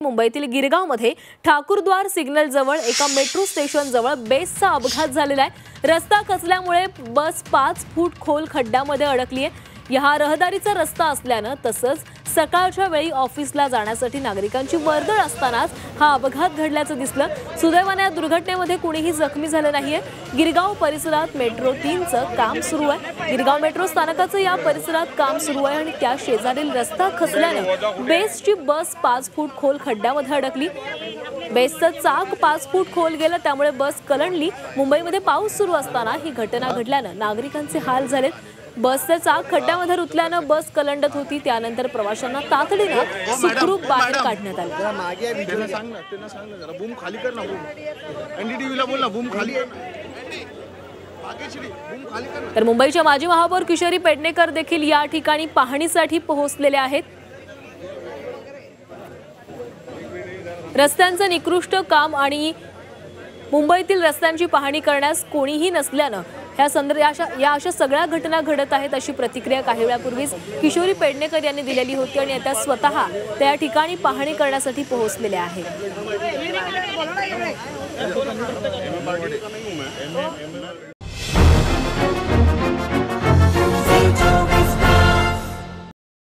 मुंबईतील गिरगावमध्ये ठाकूरद्वार सिग्नल जवळ एका मेट्रो स्टेशन जवळ बेसचा अपघात झालेला आहे। रस्ता खचल्यामुळे बस 5 फूट खोल खड्ड्यामध्ये अडकली आहे। हा रहदारीचा रस्ता असल्याने तसंच सकाळच्या वेळी ऑफिसला जाण्यासाठी नागरिकांची वर्दळ असतानाच हा अपघात घडल्याचं दिसलं। सुदैवाने या दुर्घटनेमध्ये कुणीही जखमी झाले नाहीये। गिरगाव परिसरात मेट्रो 3चं काम सुरू आहे। गिरगाव मेट्रो स्थानकाचं या परिसरात काम सुरू आहे आणि त्या शेजारील रस्ता खचल्याने बेसची बस 5 फूट खोल खड्ड्यामध्ये अडकली। बेसचं चाक 5 फूट खोल गेलं, त्यामुळे बस कलंडली। मुंबईमध्ये पाऊस सुरू असताना ही घटना घडल्यानं नागरिकांचे हाल झालेत। बसचं चाक खड्ड्यामध्ये रुतल्याने बस कलंडत होती। त्यानंतर प्रवाशांना तातडीने सुखरूप बाहेर काढण्यात आलं। तर मुंबईच्या माजी महापौर किशोरी पेडणेकर देखील या ठिकाणी पाहणीसाठी पोहोचलेले आहेत। रस्त्यांचं निकृष्ट काम आणि मुंबईतील रस्त्यांची पाहणी करण्यास कोणीही नसल्यानं या अशा सगळ्या घटना घडत आहेत, अशी प्रतिक्रिया काही वेळापूर्वीच किशोरी पेडणेकर यांनी दिलेली होती आणि आता स्वतः त्या ठिकाणी पाहणी करण्यासाठी पोहोचलेले आहेत।